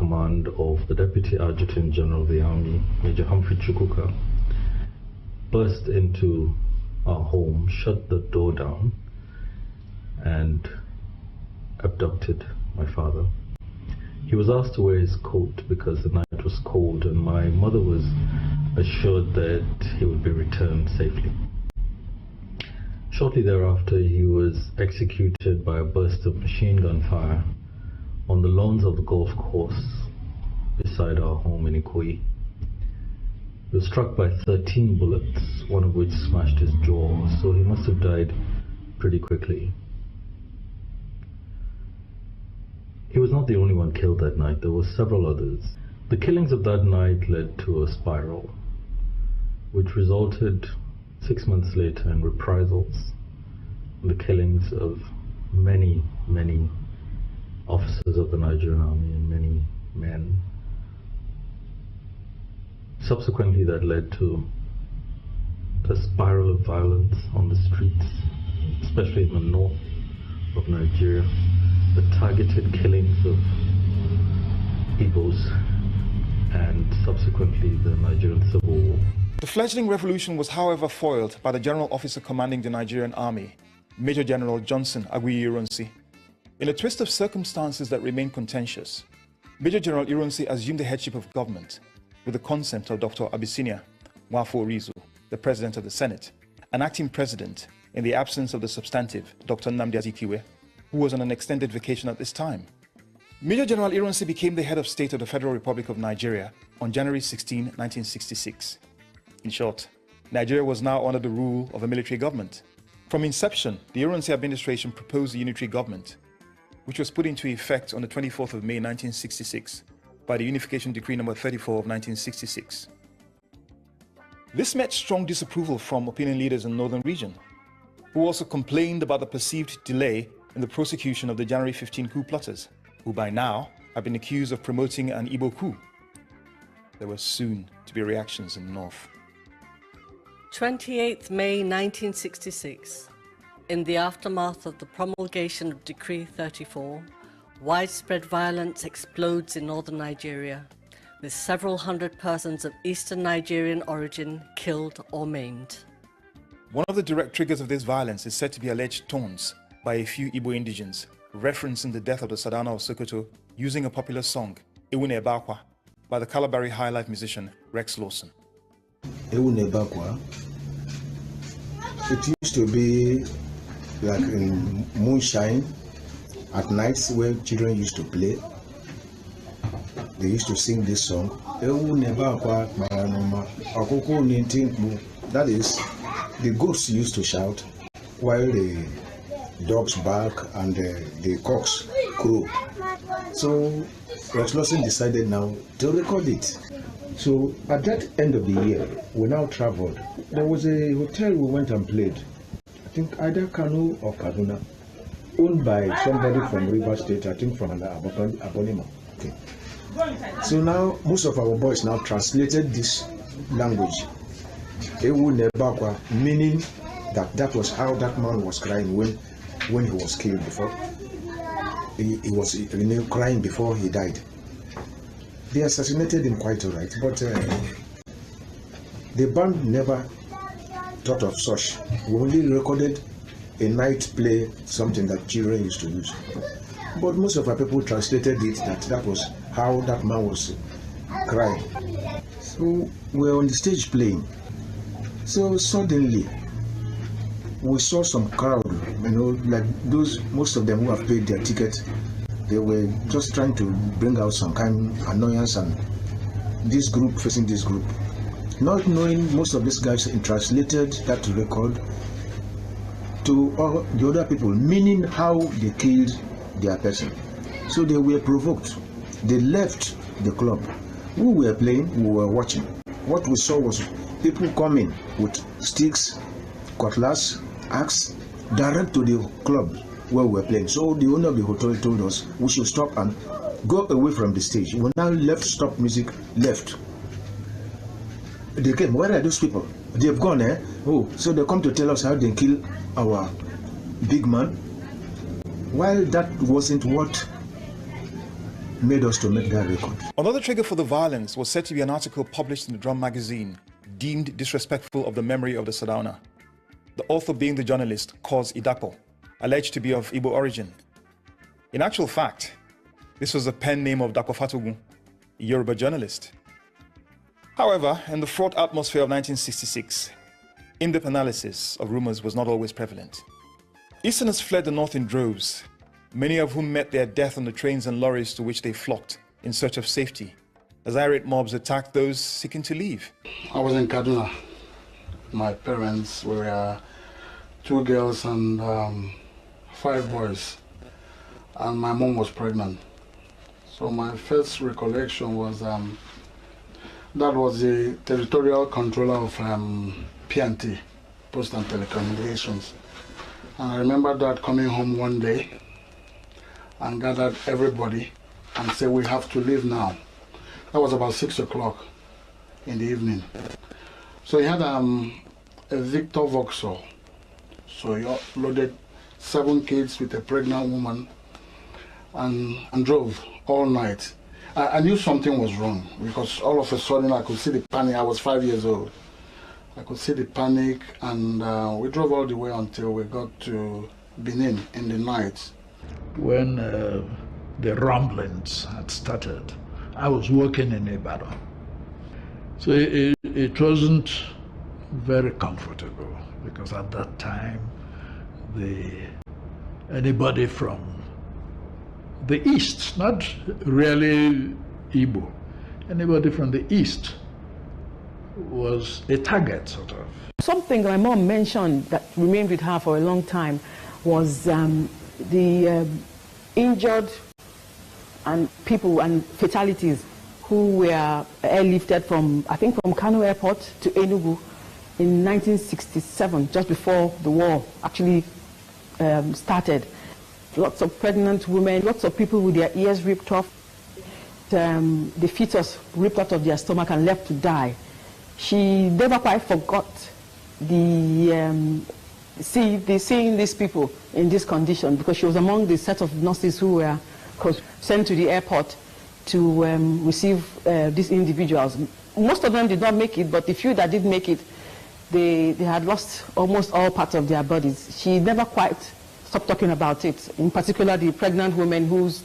command of the Deputy Adjutant General of the Army, Major Humphrey Chukwuka, burst into our home, shut the door down, and abducted my father. He was asked to wear his coat because the night was cold, and my mother was assured that he would be returned safely. Shortly thereafter, he was executed by a burst of machine gun fire on the lawns of the golf course beside our home in Ikoyi. He was struck by 13 bullets, one of which smashed his jaw, so he must have died pretty quickly. He was not the only one killed that night. There were several others. The killings of that night led to a spiral, which resulted 6 months later in reprisals, the killings of many, many officers of the Nigerian Army and many men. Subsequently, that led to a spiral of violence on the streets, especially in the north of Nigeria, the targeted killings of Igbos, and subsequently the Nigerian Civil War. The fledgling revolution was, however, foiled by the general officer commanding the Nigerian Army, Major General Johnson Agui-Ironsi. In a twist of circumstances that remained contentious, Major General Ironsi assumed the headship of government with the consent of Dr. Abyssinia Nwafọ-Orizu, the President of the Senate, and acting President in the absence of the substantive Dr. Nnamdi Azikiwe, who was on an extended vacation at this time. Major General Ironsi became the head of state of the Federal Republic of Nigeria on January 16, 1966. In short, Nigeria was now under the rule of a military government. From inception, the Ironsi administration proposed a unitary government, which was put into effect on the 24th of May 1966 by the Unification Decree No. 34 of 1966. This met strong disapproval from opinion leaders in the northern region, who also complained about the perceived delay in the prosecution of the January 15 coup plotters, who by now had been accused of promoting an Igbo coup. There were soon to be reactions in the north. 28th May 1966. In the aftermath of the promulgation of Decree 34, widespread violence explodes in northern Nigeria, with several hundred persons of Eastern Nigerian origin killed or maimed. One of the direct triggers of this violence is said to be alleged taunts by a few Igbo indigents, referencing the death of the Sadana of Sokoto using a popular song, Ewune Bakwa, by the Calabari High Life musician Rex Lawson. Ewune Bakwa, it used to be like in moonshine at nights where children used to play. They used to sing this song. That is, the goats used to shout while the dogs bark and the cocks crow. So Rex Lawson decided now to record it. So at that end of the year, we now traveled. There was a hotel we went and played. I think either Kano or Kaduna, owned by somebody from River State, I think from Abonima. Okay. So now most of our boys now translated this language, Ewu Nebakwa, meaning that was how that man was crying when he was killed before. He was crying before he died. They assassinated him quite alright, but the band never thought of such. We only recorded a night play, something that children used to use. But most of our people translated it that was how that man was crying. So we were on the stage playing. So suddenly we saw some crowd, like those, most of them who have paid their ticket. They were just trying to bring out some kind of annoyance, and this group facing this group. Not knowing, most of these guys translated that record to all the other people, meaning how they killed their person. So they were provoked. They left the club. We were playing, we were watching. What we saw was people coming with sticks, cutlass, axe, direct to the club where we were playing. So the owner of the hotel told us we should stop and go away from the stage. We now left, stopped music, left. They came, where are those people? They've gone, eh? Oh, so they come to tell us how they kill our big man. While that wasn't what made us to make that record. Another trigger for the violence was said to be an article published in the Drum magazine deemed disrespectful of the memory of the Sardauna. The author being the journalist Kos Idapo, alleged to be of Igbo origin. In actual fact, this was the pen name of Dapo Fatogun, a Yoruba journalist. However, in the fraught atmosphere of 1966, in-depth analysis of rumors was not always prevalent. Easterners fled the north in droves, many of whom met their death on the trains and lorries to which they flocked in search of safety, as irate mobs attacked those seeking to leave. I was in Kaduna. My parents were 2 girls and 5 boys, and my mom was pregnant. So my first recollection was that was the territorial controller of P&T, Post and Telecommunications. And I remember that coming home one day and gathered everybody and said, we have to leave now. That was about 6 o'clock in the evening. So he had a Victor Vauxhall. So he loaded 7 kids with a pregnant woman and drove all night. I knew something was wrong because all of a sudden I could see the panic. I was 5 years old. I could see the panic, and we drove all the way until we got to Benin in the night. When the rumblings had started, I was working in Ibadan. So it wasn't very comfortable because at that time, anybody from the East, not really Igbo, anybody from the East was a target, sort of. Something my mom mentioned that remained with her for a long time was the injured and people and fatalities who were airlifted from, I think, from Kano Airport to Enugu in 1967, just before the war actually started. Lots of pregnant women, lots of people with their ears ripped off, the fetus ripped out of their stomach and left to die. She never quite forgot seeing these people in this condition, because she was among the set of nurses who were sent to the airport to receive these individuals. Most of them did not make it, but the few that did make it, they had lost almost all parts of their bodies. She never quite stopped talking about it, in particular the pregnant women whose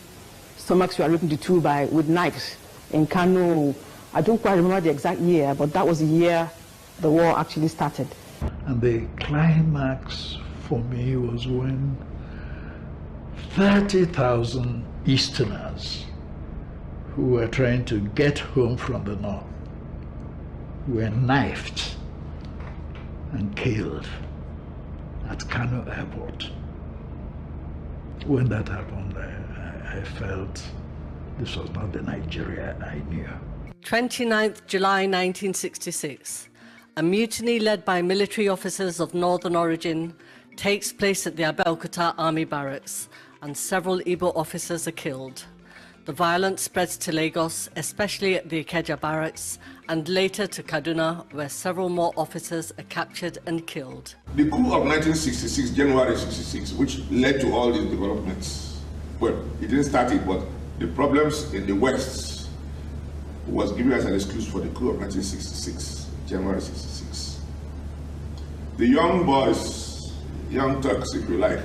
stomachs were ripped into two with knives in Kano. I don't quite remember the exact year, but that was the year the war actually started. And the climax for me was when 30,000 Easterners who were trying to get home from the north were knifed and killed at Kano Airport. When that happened, I felt this was not the Nigeria I knew. 29th July 1966, a mutiny led by military officers of northern origin takes place at the Abeokuta Army Barracks, and several Igbo officers are killed. The violence spreads to Lagos, especially at the Ikeja Barracks, and later to Kaduna, where several more officers are captured and killed. The coup of 1966, January 66, which led to all these developments, well, it didn't start it, but the problems in the West was given as an excuse for the coup of 1966, January 66. The young boys, young Turks, if you like,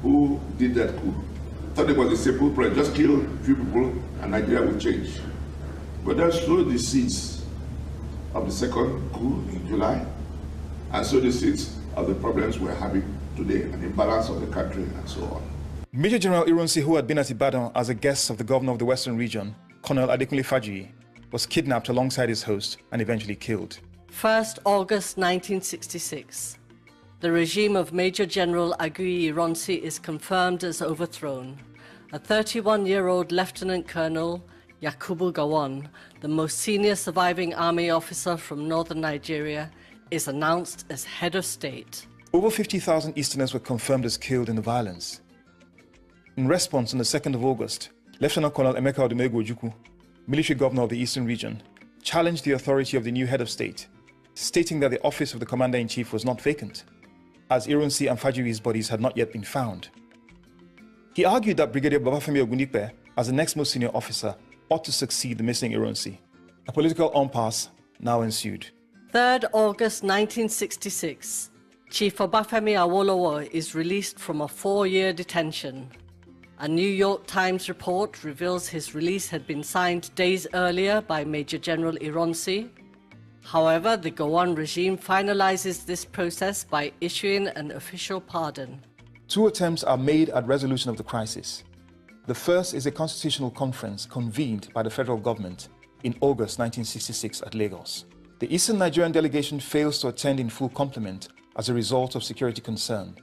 who did that coup, thought it was a simple plan, just kill a few people and Nigeria would change. But that sowed the seeds of the second coup in July, and sowed the seeds of the problems we're having today, an imbalance of the country and so on. Major General Irunsi, who had been at Ibadan as a guest of the governor of the Western region, Colonel Adekunle Faji, was kidnapped alongside his host and eventually killed. 1st August 1966. The regime of Major General Aguiyi Ironsi is confirmed as overthrown. A 31-year-old Lieutenant Colonel, Yakubu Gowon, the most senior surviving army officer from northern Nigeria, is announced as head of state. Over 50,000 Easterners were confirmed as killed in the violence. In response, on the 2nd of August, Lieutenant Colonel Emeka Odumegwu Ojukwu, military governor of the Eastern region, challenged the authority of the new head of state, stating that the office of the commander-in-chief was not vacant, as Irunsi and Fajiri's bodies had not yet been found. He argued that Brigadier Babafemi Ogundipe as the next most senior officer ought to succeed the missing Ironsi. A political impasse now ensued. 3rd August 1966. Chief Obafemi Awolowo is released from a 4-year detention. A New York Times report reveals his release had been signed days earlier by Major General Ironsi. However, the Gowon regime finalizes this process by issuing an official pardon. 2 attempts are made at resolution of the crisis. The first is a constitutional conference convened by the federal government in August 1966 at Lagos. The Eastern Nigerian delegation fails to attend in full complement as a result of security concern.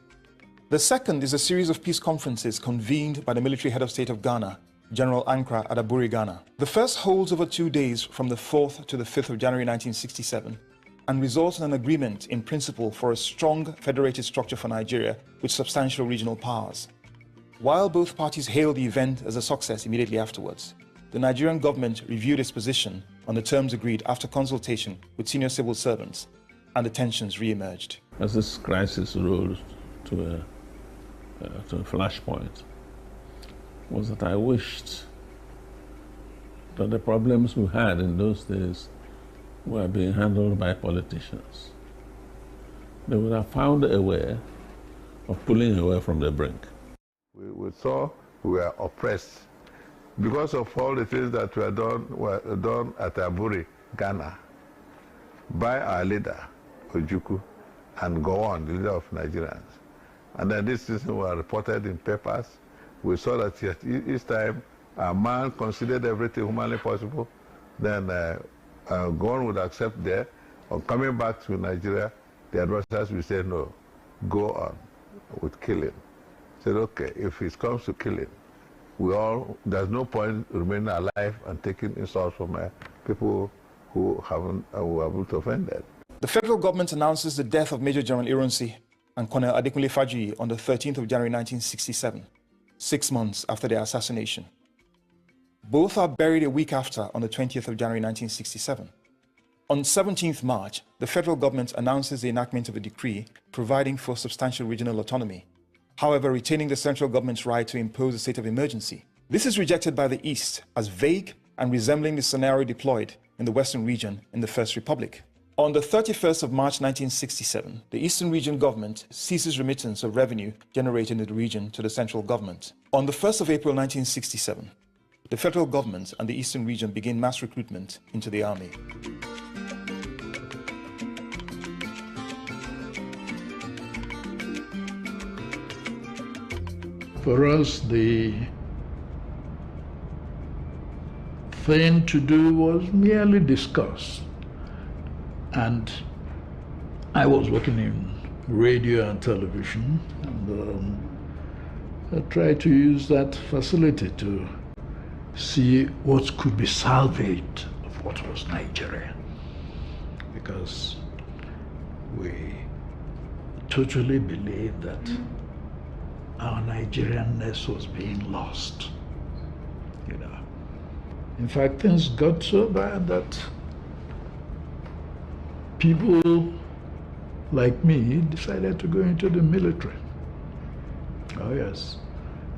The second is a series of peace conferences convened by the military head of state of Ghana, General Ankara at Aburi, Ghana. The first holds over 2 days from the 4th to the 5th of January 1967 and results in an agreement in principle for a strong federated structure for Nigeria with substantial regional powers. While both parties hailed the event as a success immediately afterwards, the Nigerian government reviewed its position on the terms agreed after consultation with senior civil servants, and the tensions re-emerged. As this crisis rose to a flashpoint, was that I wished that the problems we had in those days were being handled by politicians. They would have found a way of pulling away from the brink. We saw we were oppressed because of all the things that were done at Aburi, Ghana, by our leader, Ojukwu, and Gowon, the leader of Nigerians. And then these things were reported in papers. We saw that each time a man considered everything humanly possible, then Gowon would accept there. On coming back to Nigeria, the advisors will say, no, go on with killing. Said, okay, if it comes to killing, there's no point remaining alive and taking insults from people who are both offended. The federal government announces the death of Major General Ironsi and Colonel Adekunle Fajuyi on the 13th of January 1967, 6 months after their assassination. Both are buried a week after on the 20th of January 1967. On 17th March, the federal government announces the enactment of a decree providing for substantial regional autonomy, however retaining the central government's right to impose a state of emergency. This is rejected by the East as vague and resembling the scenario deployed in the Western region in the First Republic. On the 31st of March 1967, the Eastern Region government ceases remittance of revenue generated in the region to the central government. On the 1st of April 1967, the federal government and the Eastern Region begin mass recruitment into the army. For us, the thing to do was merely discuss. And I was working in radio and television, and I tried to use that facility to see what could be salvaged of what was Nigeria. Because we totally believed that our Nigerianness was being lost. In fact, things got so bad that people like me decided to go into the military. Oh, yes.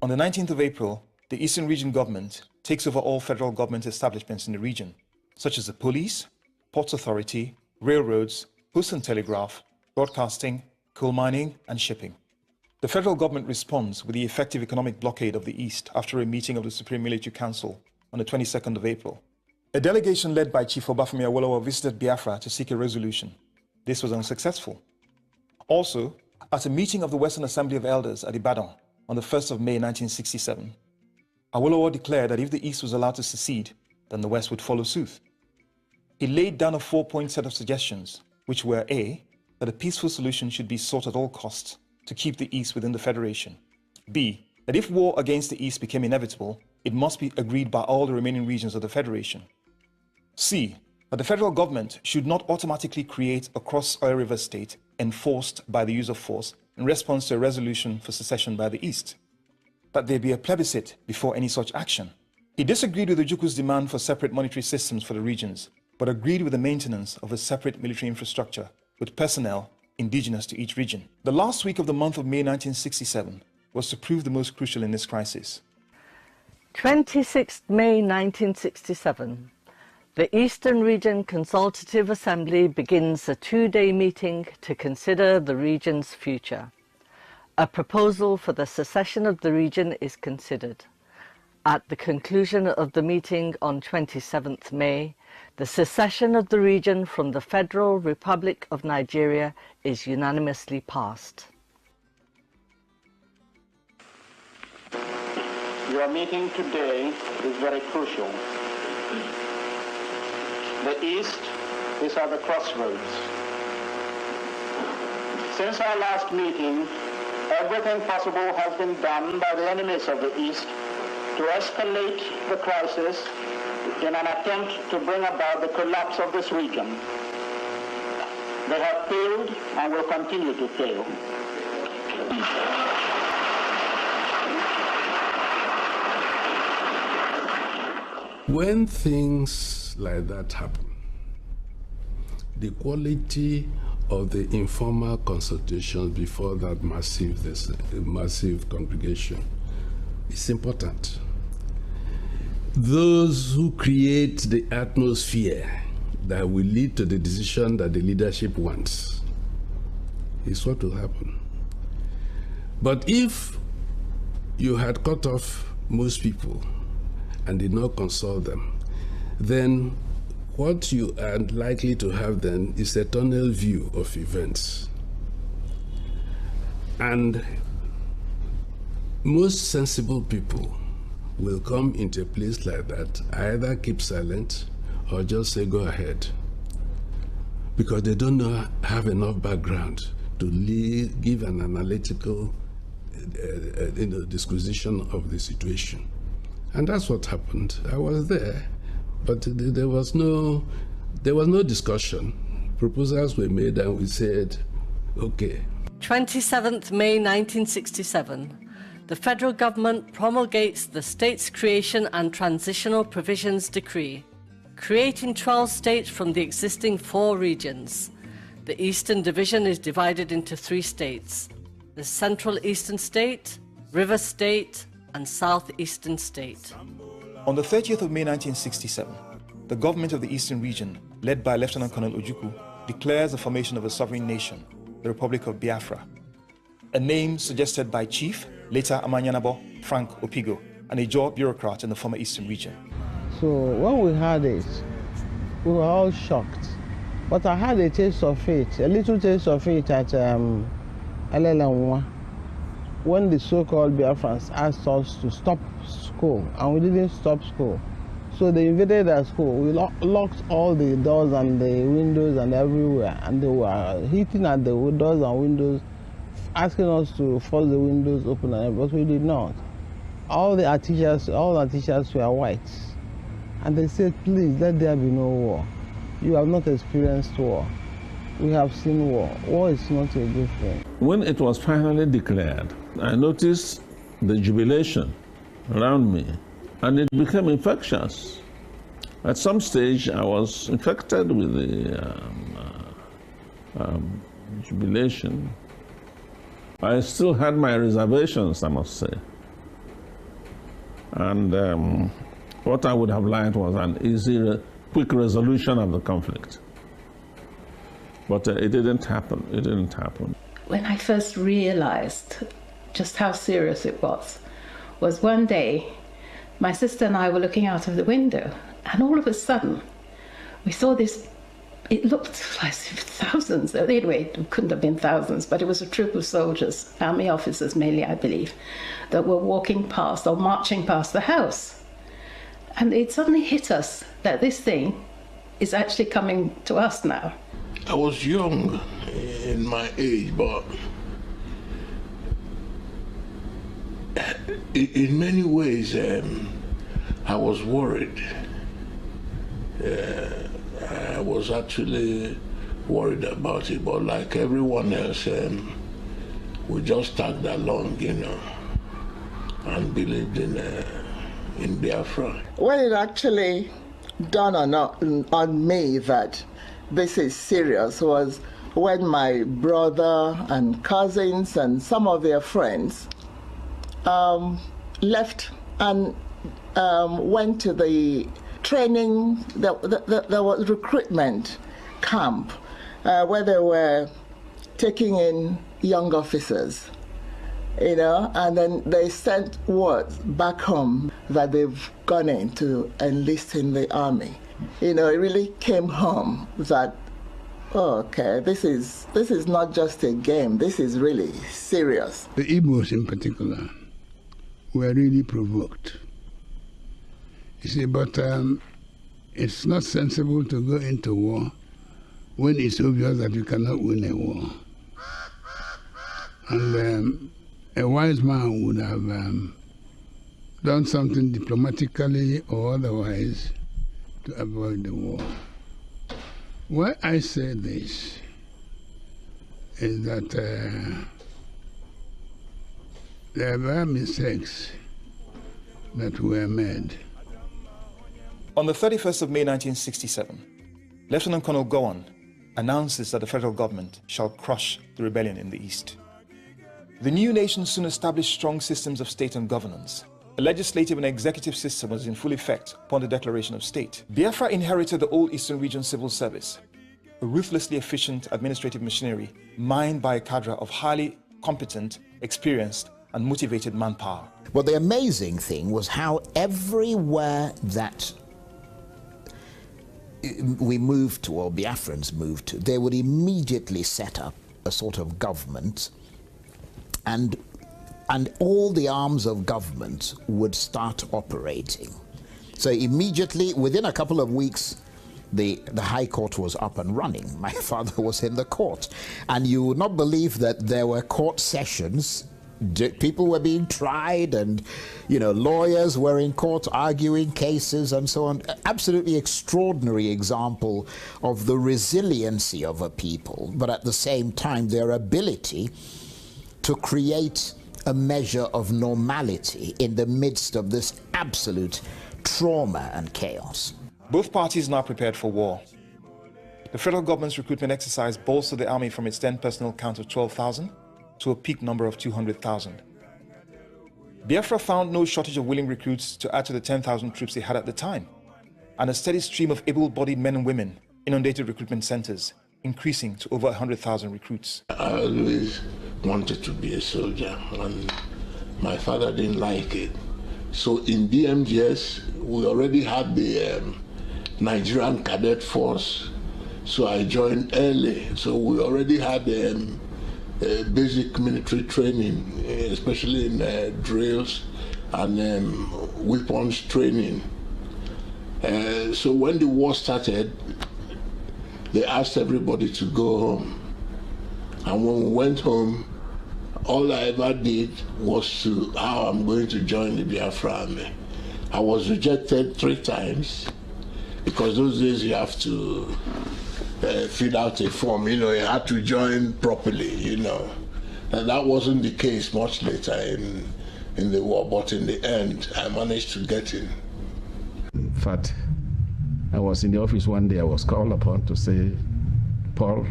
On the 19th of April, the Eastern Region government takes over all federal government establishments in the region, such as the police, ports authority, railroads, post and telegraph, broadcasting, coal mining, and shipping. The federal government responds with the effective economic blockade of the East after a meeting of the Supreme Military Council on the 22nd of April. A delegation led by Chief Obafemi Awolowo visited Biafra to seek a resolution. This was unsuccessful. Also, at a meeting of the Western Assembly of Elders at Ibadan on the 1st of May 1967, Awolowo declared that if the East was allowed to secede, then the West would follow suit. He laid down a 4-point set of suggestions, which were A, that a peaceful solution should be sought at all costs to keep the East within the Federation. B, that if war against the East became inevitable, it must be agreed by all the remaining regions of the Federation. C, that the federal government should not automatically create a cross-Oil River state enforced by the use of force in response to a resolution for secession by the East. That there be a plebiscite before any such action. He disagreed with Ojukwu's demand for separate monetary systems for the regions, but agreed with the maintenance of a separate military infrastructure with personnel indigenous to each region. The last week of the month of May 1967 was to prove the most crucial in this crisis. 26th May 1967. The Eastern Region Consultative Assembly begins a 2-day meeting to consider the region's future. A proposal for the secession of the region is considered. At the conclusion of the meeting on 27th May, the secession of the region from the Federal Republic of Nigeria is unanimously passed. Your meeting today is very crucial. The East is at the crossroads. Since our last meeting, everything possible has been done by the enemies of the East to escalate the crisis in an attempt to bring about the collapse of this region. They have failed and will continue to fail. When things like that happen, the quality of the informal consultations before that massive congregation is important. Those who create the atmosphere that will lead to the decision that the leadership wants is what will happen. But if you had cut off most people and did not consult them, then what you are likely to have then is a tunnel view of events. And most sensible people will come into a place like that, either keep silent or just say go ahead, because they don't have enough background to give an analytical disquisition of the situation. And that's what happened. I was there, but there was no discussion. Proposals were made and we said, okay. 27th May 1967. The federal government promulgates the States Creation and Transitional Provisions Decree, creating 12 states from the existing 4 regions. The Eastern Division is divided into 3 states: the Central Eastern State, River State, and Southeastern State. On the 30th of May 1967, the government of the Eastern Region, led by Lieutenant Colonel Ojukwu, declares the formation of a sovereign nation, the Republic of Biafra, a name suggested by Chief, later Amanyanabo, Frank Opigo, an Ijaw bureaucrat in the former Eastern Region. So when we heard it, we were all shocked. But I had a taste of it, a little taste of it at Elelanwa, when the so-called Biafrans asked us to stop school, and we didn't stop school. So they invaded our school. We locked all the doors and the windows and everywhere, and they were hitting at the doors and windows, asking us to force the windows open, but we did not. All our teachers were white, and they said, please, let there be no war. You have not experienced war. We have seen war. War is not a good thing. When it was finally declared, I noticed the jubilation around me, and it became infectious. At some stage, I was infected with the jubilation. I still had my reservations, I must say. And what I would have liked was an easy, quick resolution of the conflict. But it didn't happen. It didn't happen. When I first realized just how serious it was one day my sister and I were looking out of the window, and all of a sudden we saw this. It looked like thousands. Anyway, it couldn't have been thousands, but it was a troop of soldiers, army officers mainly, I believe, that were walking past or marching past the house. And it suddenly hit us that this thing is actually coming to us now. I was young in my age, but in many ways I was worried. I was actually worried about it, but like everyone else, we just tagged along, and believed in Biafra. When it actually dawned on me that this is serious was when my brother and cousins and some of their friends left, and went to the training, there was recruitment camp where they were taking in young officers, and then they sent word back home that they've gone in to enlist in the army. It really came home that, oh, okay, this is not just a game, this is really serious. The Igbos in particular were really provoked. You see, but it's not sensible to go into war when it's obvious that you cannot win a war. And a wise man would have done something diplomatically or otherwise to avoid the war. Why I say this is that there were mistakes that were made. On the 31st of May 1967, Lieutenant Colonel Gowon announces that the federal government shall crush the rebellion in the East. The new nation soon established strong systems of state and governance. A legislative and executive system was in full effect upon the declaration of state. Biafra inherited the old Eastern Region civil service, a ruthlessly efficient administrative machinery mined by a cadre of highly competent, experienced, and motivated manpower. Well, the amazing thing was how everywhere that we moved to, or Biafrans moved to, they would immediately set up a sort of government, and all the arms of government would start operating. So immediately, within a couple of weeks, the High Court was up and running. My father was in the court. And you would not believe that there were court sessions. People were being tried, and lawyers were in court arguing cases and so on. Absolutely extraordinary example of the resiliency of a people, but at the same time their ability to create a measure of normality in the midst of this absolute trauma and chaos. Both parties now prepared for war. The federal government's recruitment exercise bolstered the army from its then personnel count of 12,000 to a peak number of 200,000. Biafra found no shortage of willing recruits to add to the 10,000 troops they had at the time, and a steady stream of able-bodied men and women inundated recruitment centers, increasing to over 100,000 recruits. I always wanted to be a soldier, and my father didn't like it. So in BMGS, we already had the Nigerian Cadet Force, so I joined early. So we already had basic military training, especially in drills and weapons training. So when the war started, they asked everybody to go home. And when we went home, all I ever did was how I'm going to join the Biafra Army. I was rejected 3 times, because those days you have to fill out a form, you had to join properly, And that wasn't the case much later in the war, but in the end, I managed to get in. In fact, I was in the office one day, I was called upon to say, Paul,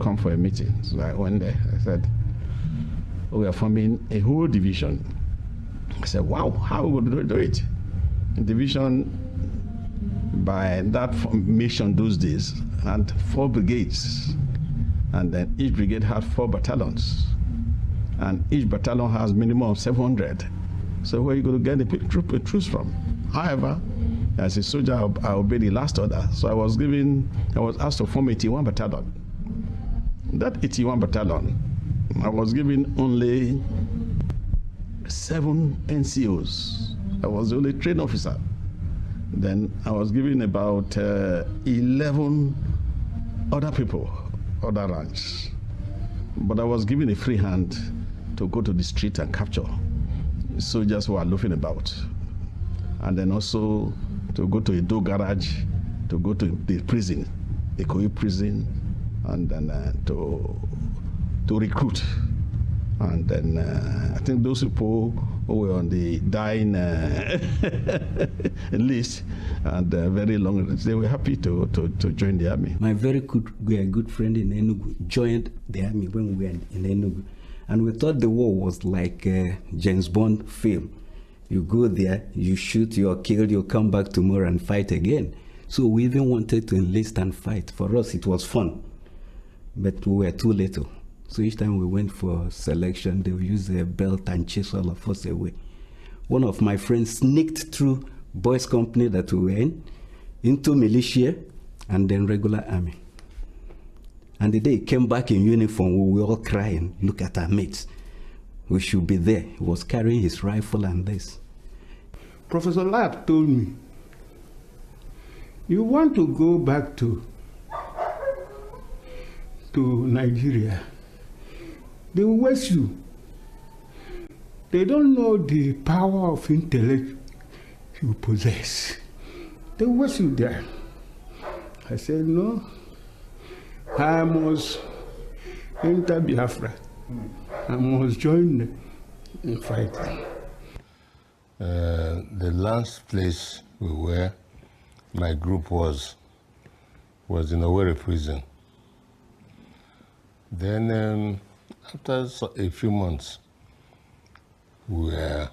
come for a meeting. So I went there, I said, we are forming a whole division. I said, wow, how would we do it? A division, by that formation those days, had 4 brigades, and then each brigade had 4 battalions, and each battalion has minimum of 700. So where are you going to get the troops from? However, as a soldier, I obeyed the last order, so I was asked to form 81 battalion. That 81 battalion, I was given only 7 NCOs. I was the only trained officer. Then I was given about 11 other people, other ranks. But I was given a free hand to go to the street and capture soldiers who are loafing about. And then also to go to a door garage, to go to the prison, the Ikoyi prison, and then to recruit. And then I think those people who were on the dying list and very long, they were happy to join the army. My very good friend in Enugu joined the army when we were in Enugu. And we thought the war was like a James Bond film. You go there, you shoot, you're killed, you come back tomorrow and fight again. So we even wanted to enlist and fight. For us, it was fun, but we were too little. So each time we went for selection, they would use their belt and chase all of us away. One of my friends sneaked through boys' company that we were in, into militia, and then regular army. And the day he came back in uniform, we were all crying, look at our mates. We should be there. He was carrying his rifle and this. Professor Lab told me, you want to go back to Nigeria, they will waste you. They don't know the power of intellect you possess. They will waste you there. I said, no, I must enter Biafra. I must join them in fighting. The last place we were, my group was in Owerri prison. Then after a few months, we were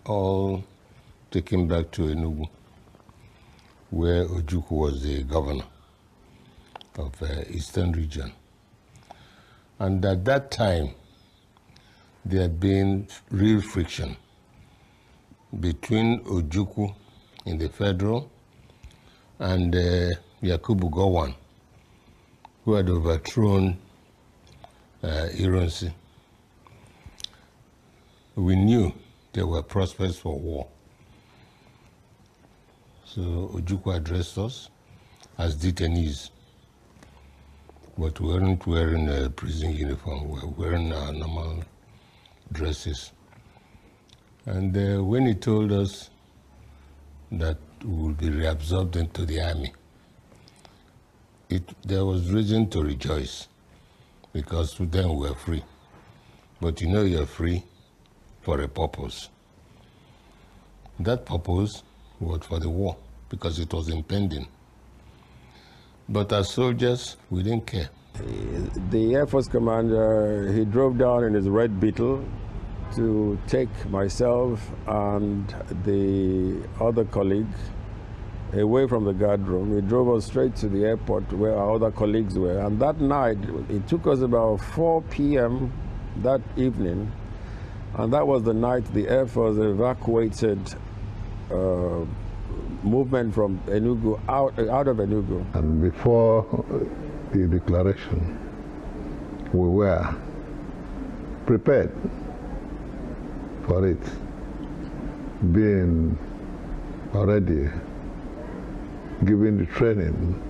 all taken back to Enugu, where Ojukwu was the governor of Eastern region. And at that time, there had been real friction between Ojukwu in the federal and Yakubu Gowon, who had overthrown Ironsi. We knew there were prospects for war. So Ojukwu addressed us as detainees, but we weren't wearing a prison uniform. We were wearing our normal dresses. And when he told us that we would be reabsorbed into the army, there was reason to rejoice, because then we were free. But you know you're free for a purpose. That purpose was for the war, because it was impending. But as soldiers, we didn't care. The Air Force commander, he drove down in his red Beetle to take myself and the other colleague away from the guard room. He drove us straight to the airport where our other colleagues were. And that night, it took us about 4 p.m. that evening. And that was the night the Air Force evacuated movement from Enugu, out of Enugu. And before the declaration, we were prepared for it, being already given the training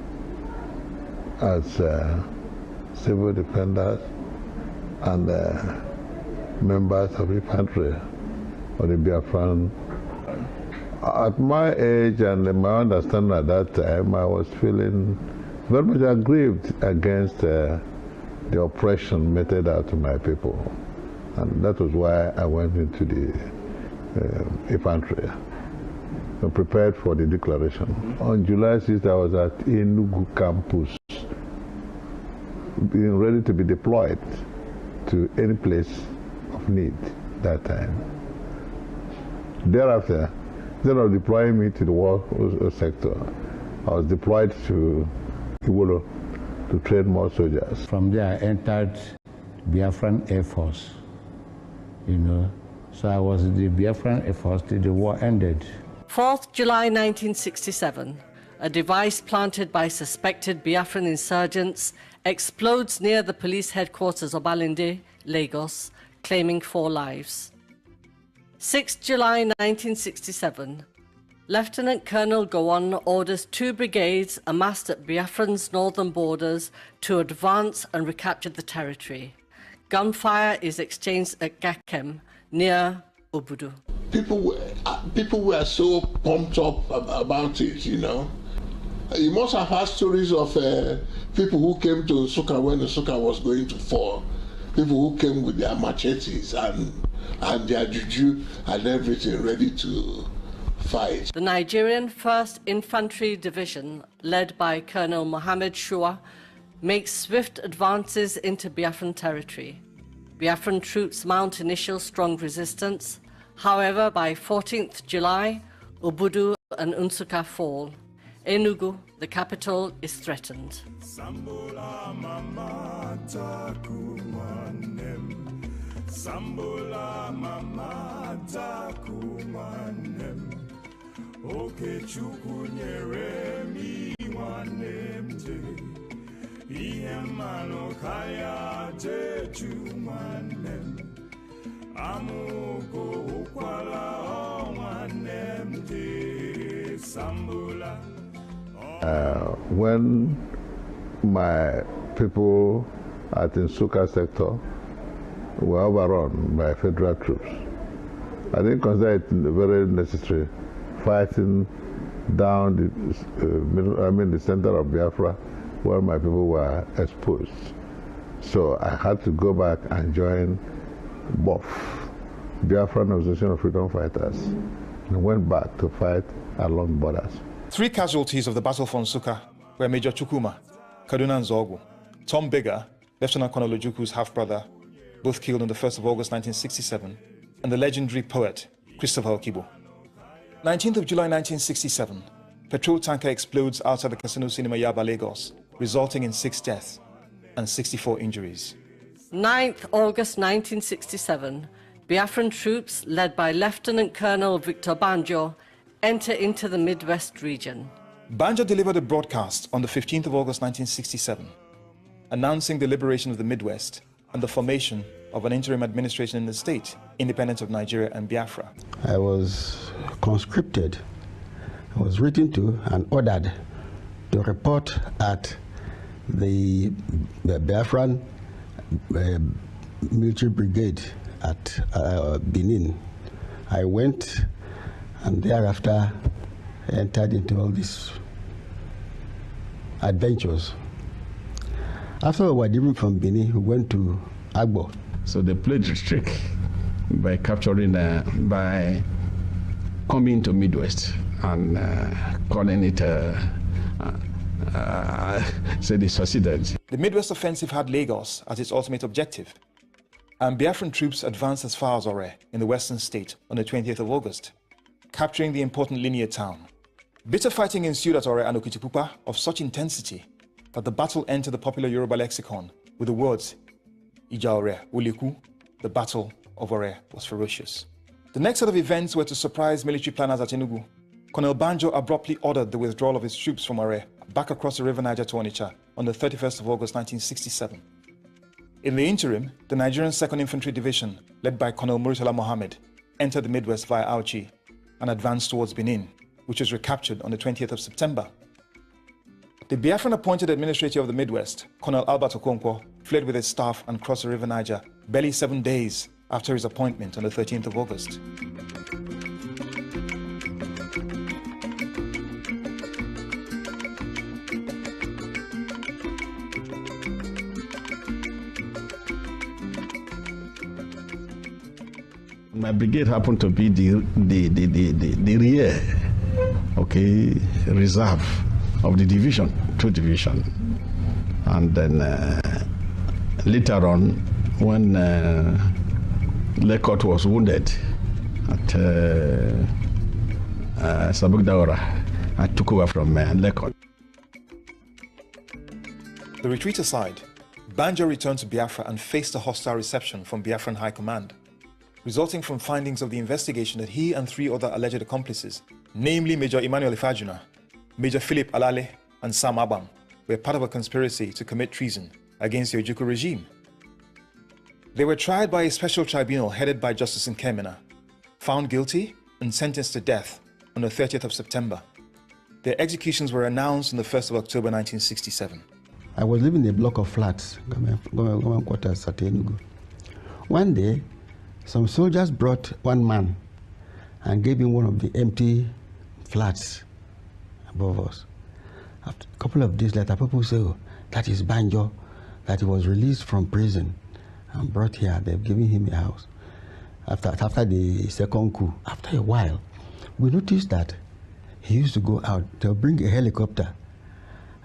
as civil defenders and members of infantry of the Biafran. At my age and my understanding at that time, I was feeling very much aggrieved against the oppression meted out to my people. And that was why I went into the infantry, prepared for the declaration. On July 6th, I was at Enugu campus, being ready to be deployed to any place of need that time. Thereafter, instead of deploying me to the war sector, I was deployed to Iwolo to train more soldiers. From there, I entered Biafran Air Force, So I was in the Biafran Air Force till the war ended. 4th July 1967, a device planted by suspected Biafran insurgents explodes near the police headquarters of Alinde, Lagos, claiming 4 lives. 6th July 1967, Lieutenant Colonel Gowon orders 2 brigades amassed at Biafran's northern borders to advance and recapture the territory. Gunfire is exchanged at Gakem, near Obudu. People were so pumped up about it, You must have had stories of people who came to Nsukka when Nsukka was going to fall. People who came with their machetes and their juju and everything ready to fight. The Nigerian 1st Infantry Division, led by Colonel Mohammed Shua, makes swift advances into Biafran territory. Biafran troops mount initial strong resistance, However, by 14th July, Obudu and Nsukka fall. Enugu, the capital, is threatened. Sambola mama takumanem. Sambola mama takumanem. Oke chukunyere mi wanem je. Ihe mano kaya je chumanem. Amuko ukwala wanem je. Sambola. When my people at the Nsukka sector were overrun by federal troops, I didn't consider it very necessary fighting down the center of Biafra where my people were exposed. So I had to go back and join BOF, Biafran Association of Freedom Fighters, and went back to fight along borders. 3 casualties of the battle for Nsukka were Major Chukwuma, Kaduna Nzogwu, Tom Bigger, Lieutenant Colonel Ojuku's half-brother, both killed on the 1st of August 1967, and the legendary poet, Christopher Okibo. 19th of July 1967, petrol tanker explodes outside the Casino Cinema Yaba, Lagos, resulting in 6 deaths and 64 injuries. 9th August 1967, Biafran troops, led by Lieutenant Colonel Victor Banjo, enter into the Midwest region. Banjo delivered a broadcast on the 15th of August 1967, announcing the liberation of the Midwest and the formation of an interim administration in the state, independent of Nigeria and Biafra. I was conscripted. I was written to and ordered to report at the Biafran military brigade at Benin. I went and thereafter entered into all these adventures. After we were driven from Benin, we went to Agbo. So they played the trick by capturing, by coming to Midwest and calling it, so they succeeded. The Midwest offensive had Lagos as its ultimate objective, and Biafran troops advanced as far as Ore in the western state on the 20th of August, capturing the important linear town. Bitter fighting ensued at Ore and Okitipupa of such intensity that the battle entered the popular Yoruba lexicon with the words Ija Ore Uliku, the Battle of Ore was ferocious. The next set of events were to surprise military planners at Enugu. Colonel Banjo abruptly ordered the withdrawal of his troops from Ore back across the river Niger to Onitsha on the 31st of August 1967. In the interim, the Nigerian 2nd Infantry Division, led by Colonel Murtala Mohammed, entered the Midwest via Auchi and advanced towards Benin, which was recaptured on the 20th of September. The Biafran appointed administrator of the Midwest, Colonel Albert Okonkwo, fled with his staff and crossed the river Niger barely 7 days after his appointment on the 13th of August. My brigade happened to be the rear, reserve of the division, 2 division. And then later on, when Lekot was wounded at Sabugdaura, I took over from Lekot. The retreat aside, Banjo returned to Biafra and faced a hostile reception from Biafran High Command, resulting from findings of the investigation that he and 3 other alleged accomplices, namely Major Emmanuel Ifajuna, Major Philip Alale, and Sam Abam, were part of a conspiracy to commit treason against the Ojukwu regime. They were tried by a special tribunal headed by Justice Nkemena, found guilty and sentenced to death on the 30th of September. Their executions were announced on the 1st of October 1967. I was living in a block of flats, government quarters at Enugu. One day, some soldiers brought one man and gave him one of the empty flats above us. After a couple of days later, people say, oh, that is Banjo, that he was released from prison and brought here. They've given him a house. After the second coup, after a while, we noticed that he used to go out. They'll bring a helicopter,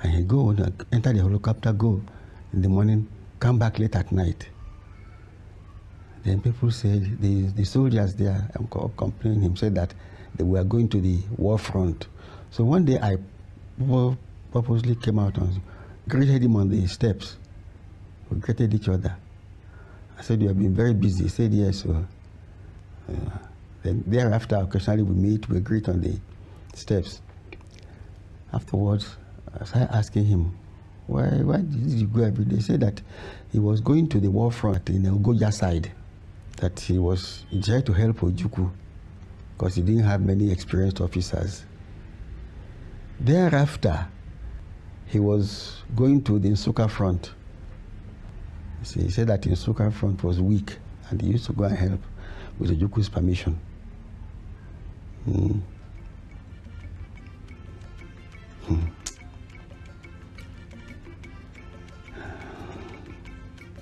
and he'd go and enter the helicopter, go in the morning, come back late at night. Then people said, the soldiers there complaining him, said that they were going to the war front. So one day I purposely came out and greeted him on the steps. We greeted each other. I said, you have been very busy. He said, yes. So, then thereafter, occasionally we meet, we greet on the steps. Afterwards, I started asking him, why did you go every day? He said that he was going to the war front in Ogoja side, that he tried to help Ojukwu because he didn't have many experienced officers. Thereafter, he was going to the Nsukka front. He said that the Nsukka front was weak and he used to go and help with Ojukwu's permission.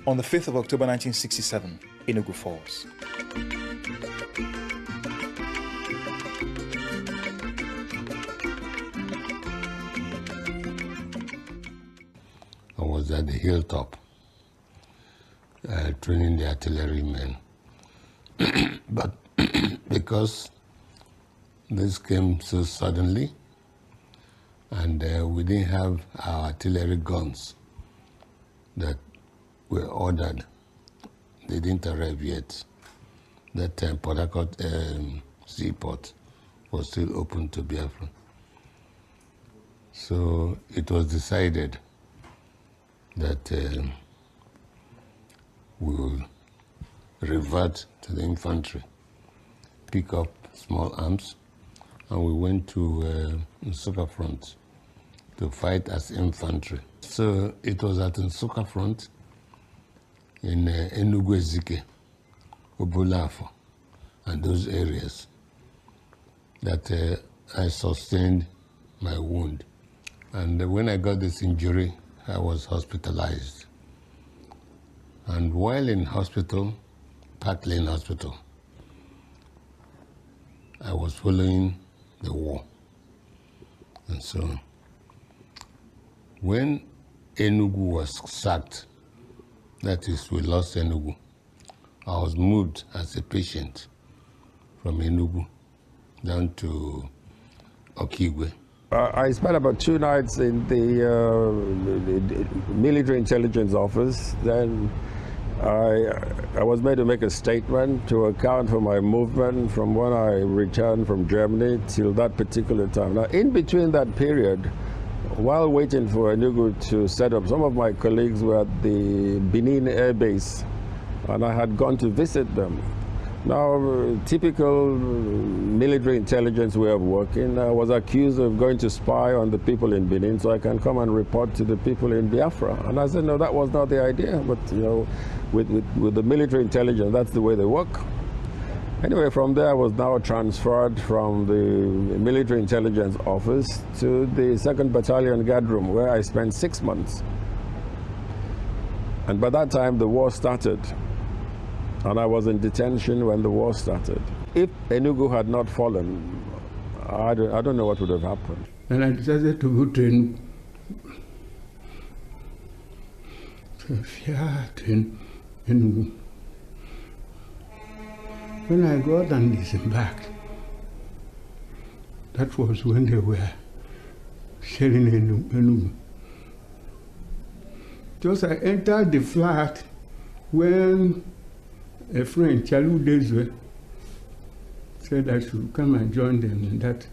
On the 5th of October 1967, Enugu falls. I was at the hilltop training the artillerymen. But because this came so suddenly and we didn't have our artillery guns that were ordered, they didn't arrive yet. That time Port Harcourt seaport was still open to Biafra. So it was decided that we will revert to the infantry, pick up small arms, and we went to Nsukka front to fight as infantry. So it was at Nsukka front in Enugu Ezike, Obulafo, and those areas that I sustained my wound. And when I got this injury, I was hospitalized. And while in hospital, Park Lane Hospital, I was following the war. And so when Enugu was sacked, that is, we lost Enugu, I was moved as a patient from Enugu down to Okigwe. I spent about 2 nights in the military intelligence office. Then I was made to make a statement to account for my movement from when I returned from Germany till that particular time. Now, in between that period, while waiting for Enugu to set up, some of my colleagues were at the Benin Air Base, and I had gone to visit them. Now, typical military intelligence way of working, I was accused of going to spy on the people in Benin so I can come and report to the people in Biafra. And I said, no, that was not the idea, but you know, with the military intelligence, that's the way they work. Anyway, from there I was now transferred from the military intelligence office to the 2nd Battalion Guard Room, where I spent 6 months. And by that time the war started. And I was in detention when the war started. If Enugu had not fallen, I don't know what would have happened. And I decided to go to Enugu. So Afia to Enugu. When I got and disembarked, that was when they were shelling Enugu. Just I entered the flat when a friend, Chalu Dezwe, said I should come and join them in that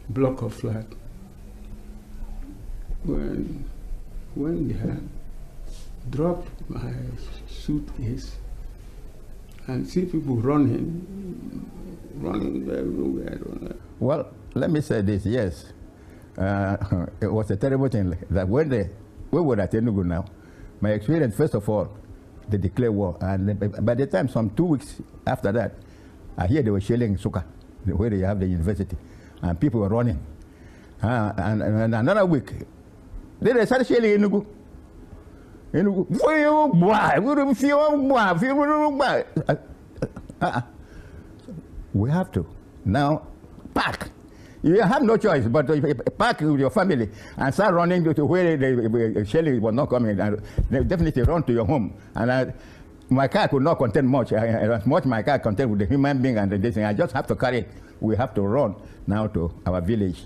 block of flat. When they dropped my suitcase and see people running everywhere. Well, let me say this, yes. It was a terrible thing that when we were at Enugu now, my experience, first of all, they declared war, and by the time, some 2 weeks after that, I hear they were shelling Nsukka, where they have the university, and people were running. And another week, then they started shelling Enugu. We have to now pack. You have no choice but to pack with your family and start running to where the shelling was not coming, and they definitely run to your home. And my car could not contain much. As much my car contained with the human being and this thing, I just have to carry it. We have to run now to our village,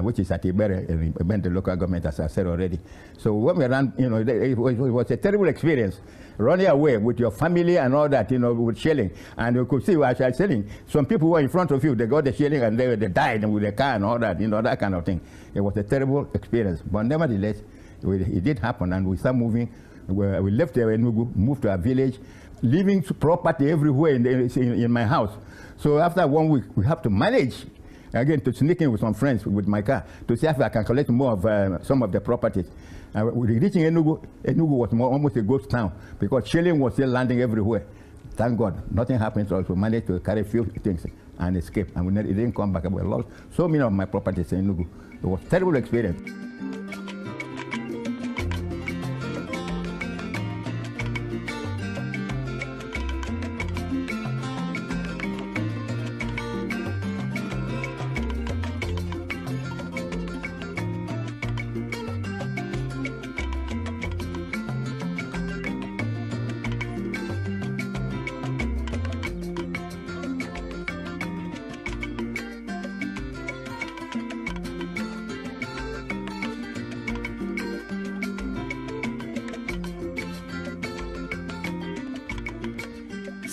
which is at Ibere, in the local government, as I said already. So when we ran, you know, it was a terrible experience. Running away with your family and all that, you know, with shelling. And you could see as I was saying, some people were in front of you, they got the shelling and they died with the car and all that, you know, that kind of thing. It was a terrible experience. But nevertheless, it did happen, and we started moving. We left Enugu, moved to our village, leaving property everywhere in my house. So after 1 week, we have to manage again to sneak in with some friends with my car to see if I can collect more of some of the properties. Reaching Enugu, Enugu was almost a ghost town because shelling was still landing everywhere. Thank God, nothing happened to us. We managed to carry a few things and escape, and it didn't come back. We lost so many of my properties in Enugu. It was a terrible experience.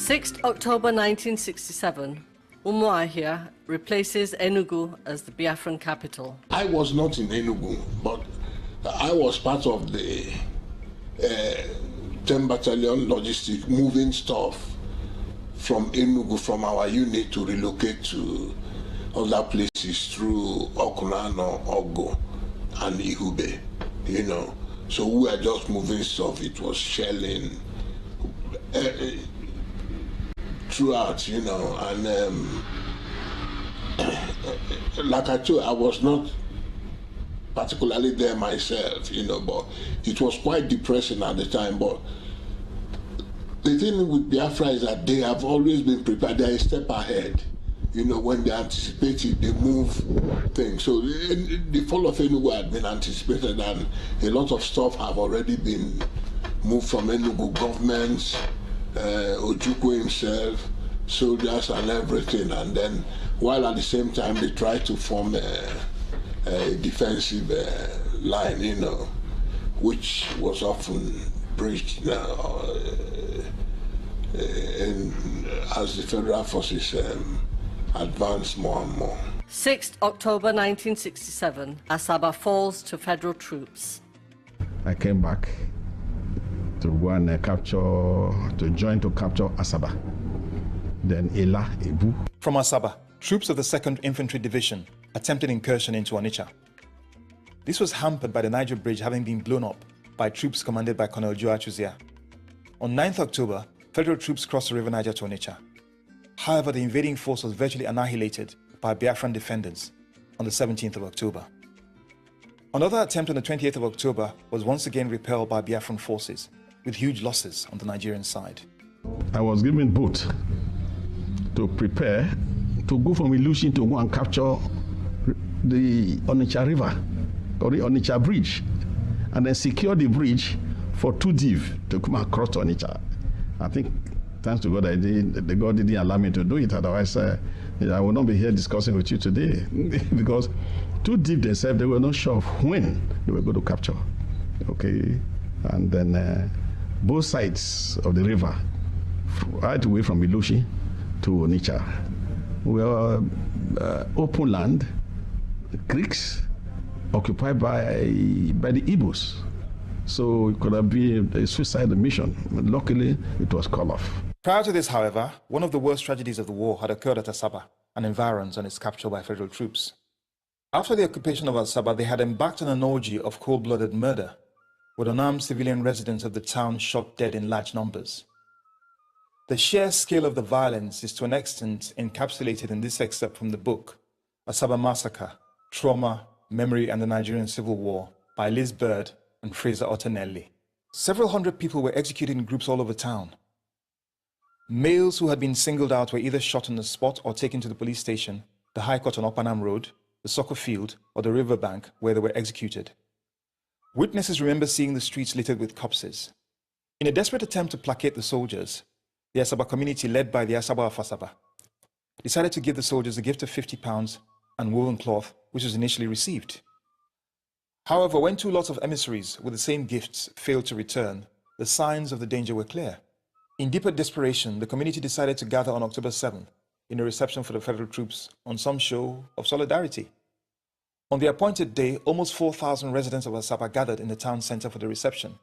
6th October 1967, Umuahia replaces Enugu as the Biafran capital. I was not in Enugu, but I was part of the 10 Battalion logistic moving stuff from Enugu, from our unit, to relocate to other places through Okunano, Ogo, and Ihube, you know. So we were just moving stuff. It was shelling throughout, you know, and like I told you, I was not particularly there myself, you know, but it was quite depressing at the time. But the thing with Biafra is that they have always been prepared. They're a step ahead. You know, when they anticipate it, they move things. So the fall of Enugu had been anticipated, and a lot of stuff have already been moved from Enugu governments, Ojukwu himself, soldiers and everything. And then, while at the same time they try to form a defensive line, you know, which was often breached as the federal forces advance more and more. 6th October 1967, Asaba falls to federal troops. I came back to go and join to capture Asaba. Then Ela, Ebu. From Asaba, troops of the 2nd Infantry Division attempted incursion into Onitsha. This was hampered by the Niger Bridge having been blown up by troops commanded by Colonel Joa Chuzia. On 9th October, federal troops crossed the River Niger to Onitsha. However, the invading force was virtually annihilated by Biafran defenders on the 17th of October. Another attempt on the 28th of October was once again repelled by Biafran forces, with huge losses on the Nigerian side. I was given boat to prepare to go from Ilushin to go and capture the Onitsha River, or the Onitsha Bridge, and then secure the bridge for 2 div to come across to Onitsha. I think, thanks to God, the God didn't allow me to do it. Otherwise, I would not be here discussing with you today. Because 2 div themselves, they were not sure of when they were going to capture. Okay, and then both sides of the river, right away from Ilushi to Onitsha, were open land, creeks occupied by the Igbos. So it could have been a suicide mission. Luckily, it was called off. Prior to this, however, one of the worst tragedies of the war had occurred at Asaba and environs on its capture by federal troops. After the occupation of Asaba, they had embarked on an orgy of cold-blooded murder, with unarmed civilian residents of the town shot dead in large numbers. The sheer scale of the violence is to an extent encapsulated in this excerpt from the book, Asaba Massacre, Trauma, Memory and the Nigerian Civil War by Liz Bird and Fraser Ottanelli. Several hundred people were executed in groups all over town. Males who had been singled out were either shot on the spot or taken to the police station, the High Court on Oppanam Road, the soccer field, or the riverbank where they were executed. Witnesses remember seeing the streets littered with corpses. In a desperate attempt to placate the soldiers, the Asaba community, led by the Asaba of Asaba, decided to give the soldiers a gift of £50 and woven cloth, which was initially received. However, when 2 lots of emissaries with the same gifts failed to return, the signs of the danger were clear. In deeper desperation, the community decided to gather on October 7th in a reception for the federal troops on some show of solidarity. On the appointed day, almost 4,000 residents of Asaba gathered in the town center for the reception.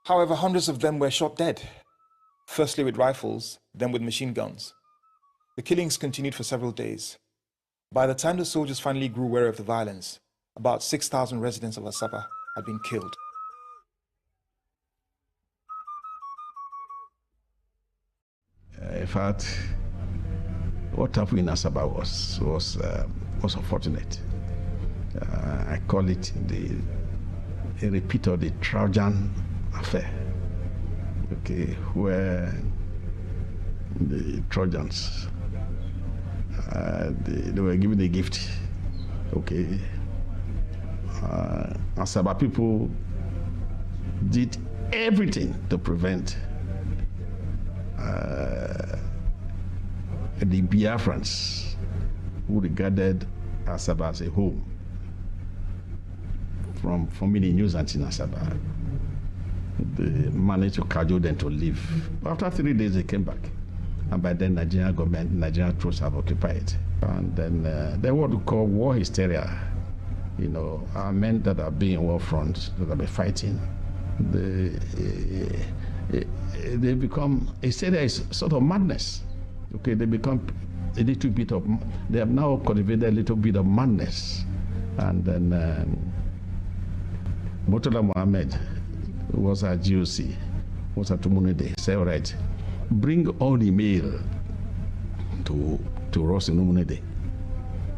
However, hundreds of them were shot dead, firstly with rifles, then with machine guns. The killings continued for several days. By the time the soldiers finally grew wary of the violence, about 6,000 residents of Asaba had been killed. In fact, what happened in Asaba was unfortunate. I call it a repeat of the Trojan affair, okay, where the Trojans they were given a gift, okay. Asaba people did everything to prevent the Biafrans, who regarded Asaba as a home, from forming a nuisance in Asaba. They managed to cajole them to leave. After 3 days, they came back. And by then, Nigerian government, Nigerian troops have occupied. And then what we call war hysteria. You know, our men that are being in war front, that have been fighting, they become, hysteria is sort of madness. Okay, they become a little bit of, they have now cultivated a little bit of madness. And then Murtala Mohammed, who was at GOC, was at Umunide, said, all right, bring all the mail to Ross in Umunide.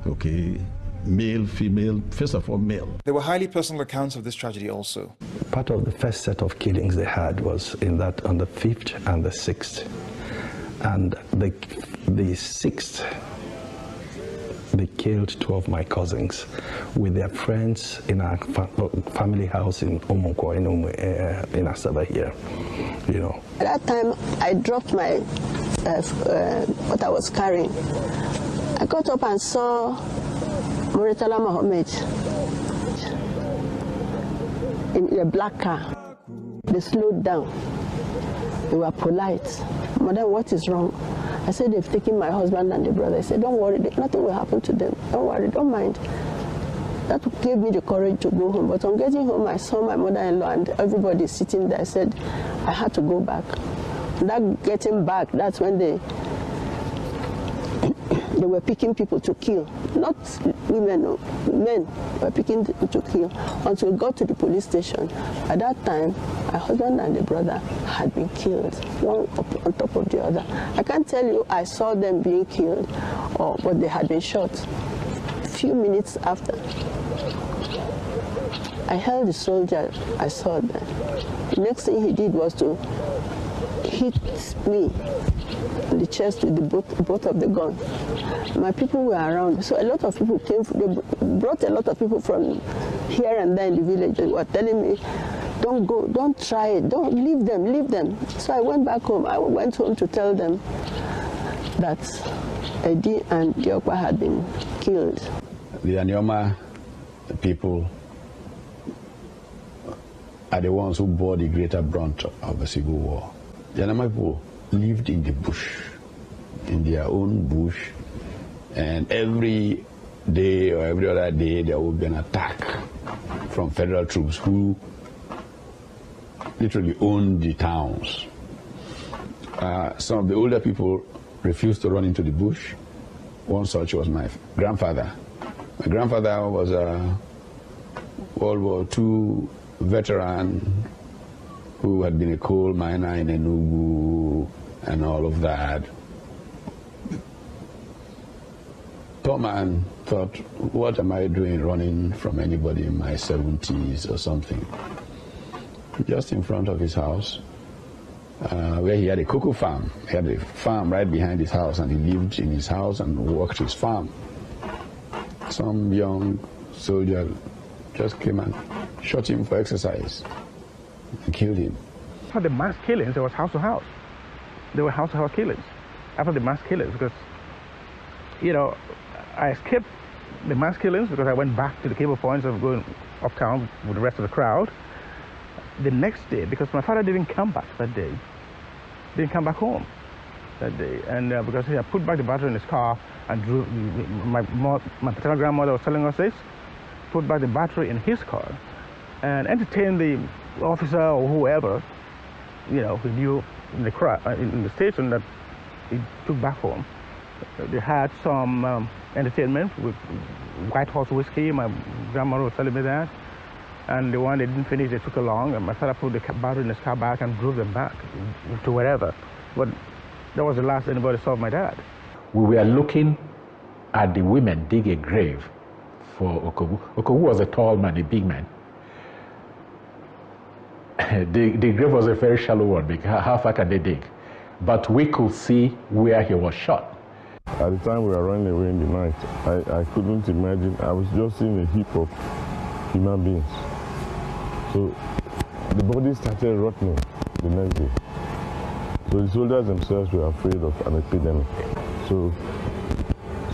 Okay, male, female, first of all, male. There were highly personal accounts of this tragedy also. Part of the first set of killings they had was on the 5th and the 6th. And the 6th, they killed 2 of my cousins with their friends in our family house in Omoko, in Asaba here, you know. At that time, I dropped my what I was carrying. I got up and saw Murtala Mohammed in a black car. They slowed down. They were polite. Madam, what is wrong? I said, they've taken my husband and the brother. I said, don't worry, nothing will happen to them. Don't worry, don't mind. That gave me the courage to go home. But on getting home, I saw my mother-in-law and everybody sitting there. I said, I had to go back. That getting back, that's when they were picking people to kill. Not women, no, men were picking people to kill until we got to the police station. At that time, my husband and the brother had been killed, one on top of the other. I can't tell you I saw them being killed, but they had been shot. A few minutes after, I held the soldier I saw there. The next thing he did was to hit me in the chest with the both of the gun. My people were around, so a lot of people came. They brought a lot of people from here and there in the village. They were telling me, don't go, don't try it, don't leave them, leave them. So I went back home. I went home to tell them that Eddie and Diokwa had been killed. The Anyoma people are the ones who bore the greater brunt of the Civil War. The Anyoma people lived in the bush, in their own bush, and every day or every other day there would be an attack from federal troops who literally owned the towns. Some of the older people refused to run into the bush. One such was my grandfather. My grandfather was a World War II veteran who had been a coal miner in Enugu and all of that. Poor man thought, what am I doing running from anybody in my 70s or something? Just in front of his house, where he had a cocoa farm. He had a farm right behind his house, and he lived in his house and worked his farm. Some young soldier just came and shot him for exercise and killed him. After the mass killings, there was house to house. There were house to house killings after the mass killings because, you know, I escaped the mass killings because I went back to the cable points of going uptown with the rest of the crowd. The next day, because my father didn't come back that day, didn't come back home that day, and because he had put back the battery in his car and drove. My paternal grandmother was telling us this. Put back the battery in his car and entertained the officer or whoever, you know, who knew in the crowd in the station that he took back home. They had some entertainment with White Horse whiskey. My grandmother was telling me that. And the one they didn't finish, they took along. And my father put the battery in his car back and drove them back to wherever. But that was the last anybody saw of my dad. We were looking at the women dig a grave for Okogu. Okogu was a tall man, a big man. The grave was a very shallow one, because how far can they dig? But we could see where he was shot. At the time we were running away in the night, I couldn't imagine. I was just seeing a heap of human beings. So the body started rotting the next day. So the soldiers themselves were afraid of an epidemic. So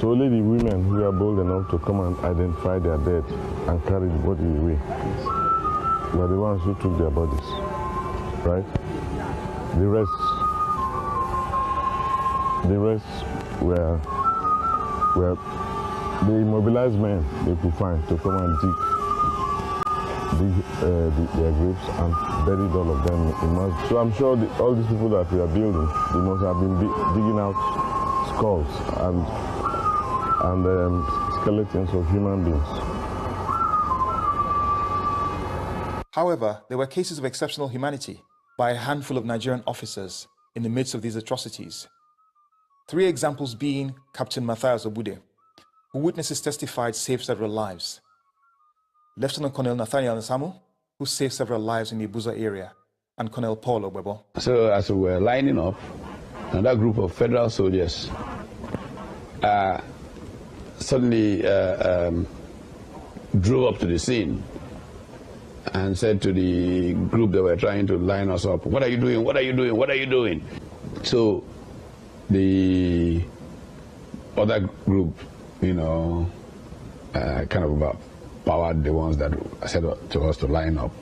only the women who were bold enough to come and identify their dead and carry the body away were the ones who took their bodies, right? The rest were the immobilized men they could find to come and dig their graves and buried all of them in mud. So I'm sure all these people that we are building, they must have been digging out skulls and skeletons of human beings. However, there were cases of exceptional humanity by a handful of Nigerian officers in the midst of these atrocities. 3 examples being Captain Matthias Obude, who witnesses testified saved several lives, Lieutenant Colonel Nathaniel Nsamu, who saved several lives in the Ibuza area, and Colonel Paul Obebo. So as we were lining up, another group of federal soldiers suddenly drove up to the scene and said to the group that were trying to line us up, "What are you doing? What are you doing? What are you doing?" So the other group, you know, kind of about powered the ones that said to us to line up.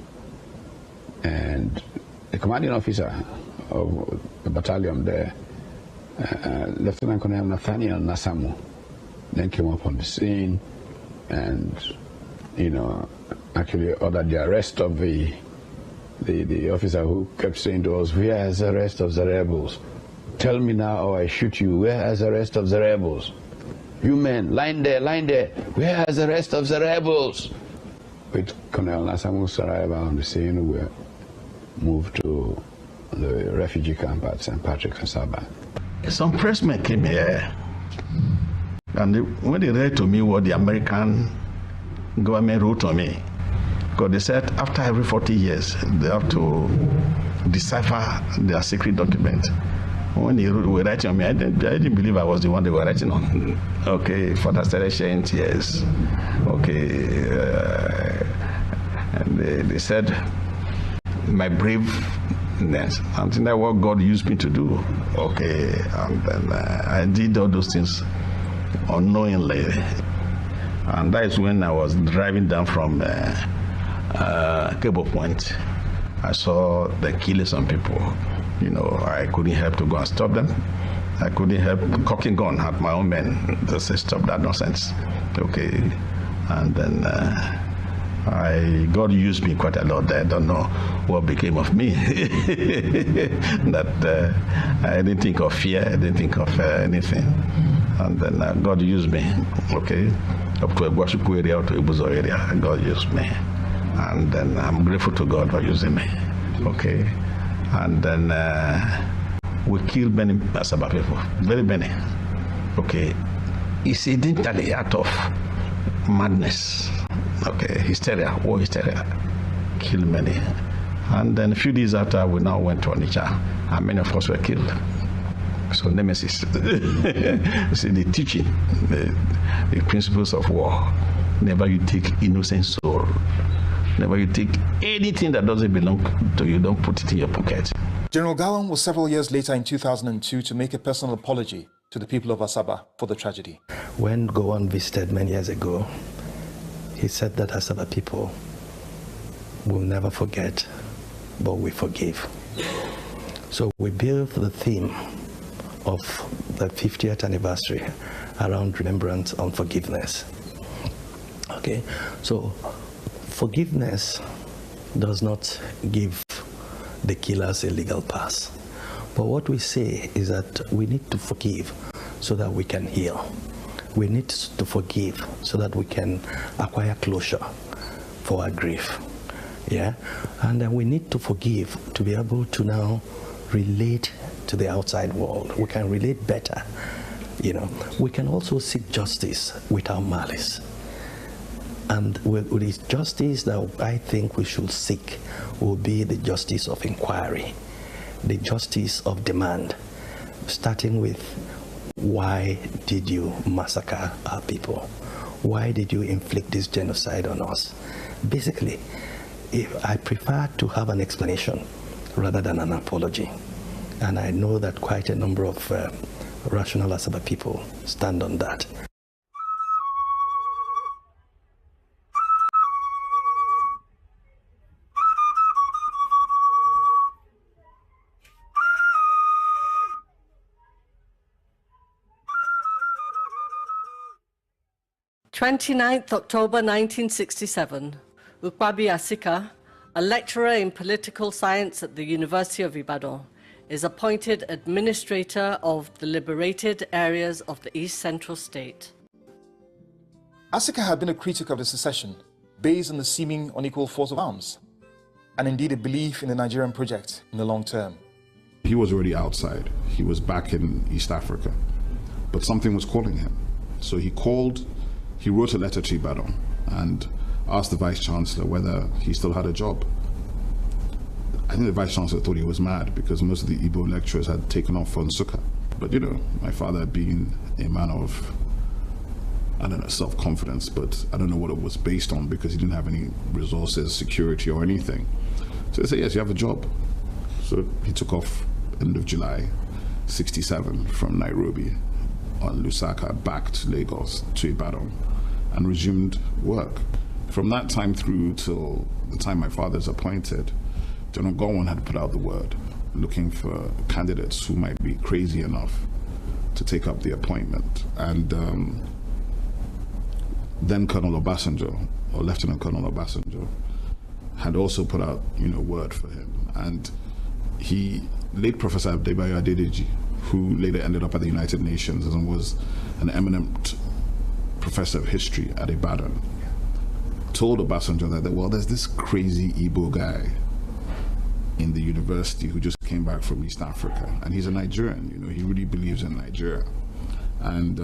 And the commanding officer of the battalion there, Lieutenant Colonel Nathaniel Nsamu, then came up on the scene and, you know, actually ordered the arrest of the officer who kept saying to us, "Where is the rest of the rebels? Tell me now or I shoot you. Where is the rest of the rebels? You men, line there, line there. Where is the rest of the rebels?" With Colonel Nsamu's arrival on the scene, we moved to the refugee camp at St. Patrick's and Saba. Some pressmen came here, and when they read to me what the American government wrote to me, because they said after every 40 years, they have to decipher their secret document. When they were writing on me, I didn't believe I was the one they were writing on. Okay, father started sharing tears. Okay, and they said, my braveness, something that what God used me to do. Okay, and then I did all those things unknowingly. And that is when I was driving down from Cable Point. I saw them killing some people. You know, I couldn't help to go and stop them. I couldn't help cocking gun at my own men to say stop that nonsense. Okay, and then God used me quite a lot. I don't know what became of me. That I didn't think of fear. I didn't think of anything. And then God used me. Okay, up to a Gwashipu area, up to a Ibuzo area. God used me, and then I'm grateful to God for using me. Okay. And then we killed many Asaba people, very many. Okay, it's incidentally out of madness. Okay, hysteria, war hysteria, killed many. And then a few days after, we now went to Onitsha, and many of us were killed. So nemesis. See the teaching, the principles of war. Never you take innocent soul. clever. You take anything that doesn't belong to you, don't put it in your pocket. General Gowon was several years later in 2002 to make a personal apology to the people of Asaba for the tragedy. When Gowon visited many years ago, he said that Asaba people will never forget, but we forgive. So we built the theme of the 50th anniversary around remembrance and forgiveness. Okay, so forgiveness does not give the killers a legal pass. But what we say is that we need to forgive so that we can heal. We need to forgive so that we can acquire closure for our grief. Yeah, and then we need to forgive to be able to now relate to the outside world. We can relate better. You know, we can also seek justice without malice. And with this justice that I think we should seek will be the justice of inquiry, the justice of demand, starting with why did you massacre our people? Why did you inflict this genocide on us? Basically, I prefer to have an explanation rather than an apology. And I know that quite a number of rational Asaba people stand on that. October 1967, Ukwabi Asika, a lecturer in political science at the University of Ibadan, is appointed administrator of the liberated areas of the East Central State. Asika had been a critic of the secession based on the seeming unequal force of arms, and indeed a belief in the Nigerian project in the long term. He was already outside. He was back in East Africa, but something was calling him. So he wrote a letter to Ibadan and asked the Vice Chancellor whether he still had a job. I think the Vice Chancellor thought he was mad because most of the Igbo lecturers had taken off for Nsukka. But you know, my father being a man of, I don't know, self-confidence, but I don't know what it was based on because he didn't have any resources, security or anything. So they said, yes, you have a job. So he took off end of July, 67 from Nairobi on Lusaka back to Lagos to Ibadan and resumed work. From that time through till the time my father's appointed, General Gowon had put out the word looking for candidates who might be crazy enough to take up the appointment. And then Colonel Obasanjo, or Lieutenant Colonel Obasanjo, had also put out, word for him. And late Professor Adebayo Adedeji, who later ended up at the United Nations and was an eminent professor of history at Ibadan, told Obasanjo that, well, there's this crazy Igbo guy in the university who just came back from East Africa, and he's a Nigerian, he really believes in Nigeria. And